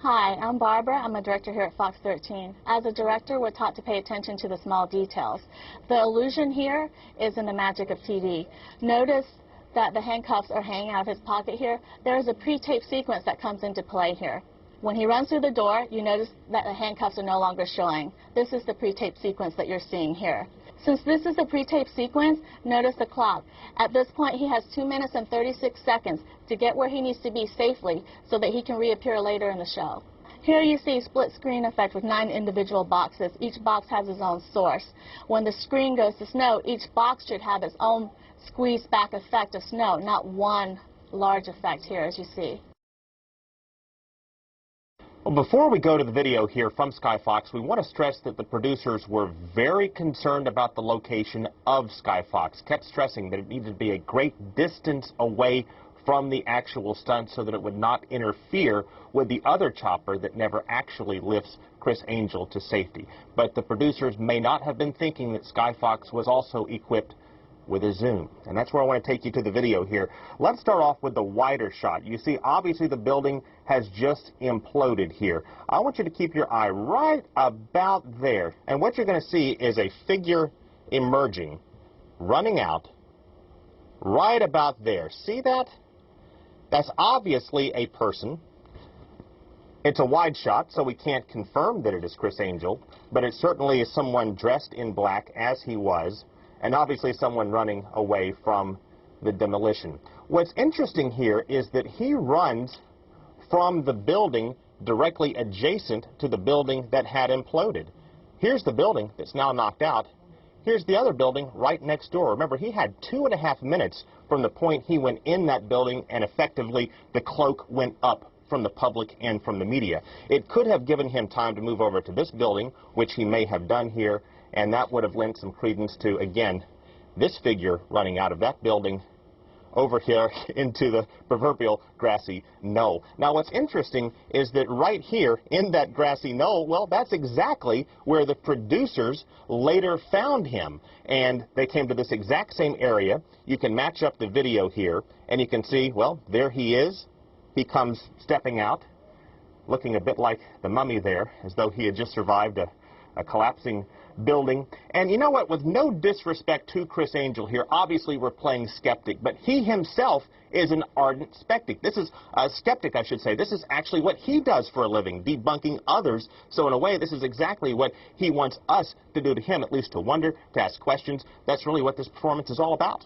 Hi, I'm Barbara. I'm a director here at Fox 13. As a director, we're taught to pay attention to the small details. The illusion here is in the magic of TV. Notice that the handcuffs are hanging out of his pocket here. There is a pre-tape sequence that comes into play here. When he runs through the door, you notice that the handcuffs are no longer showing. This is the pre-tape sequence that you're seeing here. Since this is a pre-tape sequence, notice the clock. At this point, he has 2 minutes and 36 seconds to get where he needs to be safely so that he can reappear later in the show. Here you see split screen effect with 9 individual boxes. Each box has its own source. When the screen goes to snow, each box should have its own squeeze back effect of snow, not one large effect here as you see. Well, before we go to the video here from Skyfox, we want to stress that the producers were very concerned about the location of Skyfox, kept stressing that it needed to be a great distance away from the actual stunt so that it would not interfere with the other chopper that never actually lifts Criss Angel to safety. But the producers may not have been thinking that Skyfox was also equipped with a zoom. And that's where I want to take you to the video here. Let's start off with the wider shot. You see, obviously the building has just imploded here. I want you to keep your eye right about there. And what you're going to see is a figure emerging, running out, right about there. See that? That's obviously a person. It's a wide shot, so we can't confirm that it is Criss Angel, but it certainly is someone dressed in black, as he was, and obviously someone running away from the demolition. What's interesting here is that he runs from the building directly adjacent to the building that had imploded. Here's the building that's now knocked out. Here's the other building right next door. Remember, he had 2.5 minutes from the point he went in that building, and effectively the cloak went up from the public and from the media. It could have given him time to move over to this building, which he may have done here, and that would have lent some credence to, again, this figure running out of that building over here into the proverbial grassy knoll. Now, what's interesting is that right here in that grassy knoll, well, that's exactly where the producers later found him. And they came to this exact same area. You can match up the video here, and you can see, well, there he is. He comes stepping out, looking a bit like the mummy there, as though he had just survived a collapsing building. And you know what? With no disrespect to Criss Angel here, obviously we're playing skeptic, but he himself is an ardent skeptic. This is a skeptic, I should say. This is actually what he does for a living, debunking others. So in a way, this is exactly what he wants us to do to him, at least to wonder, to ask questions. That's really what this performance is all about.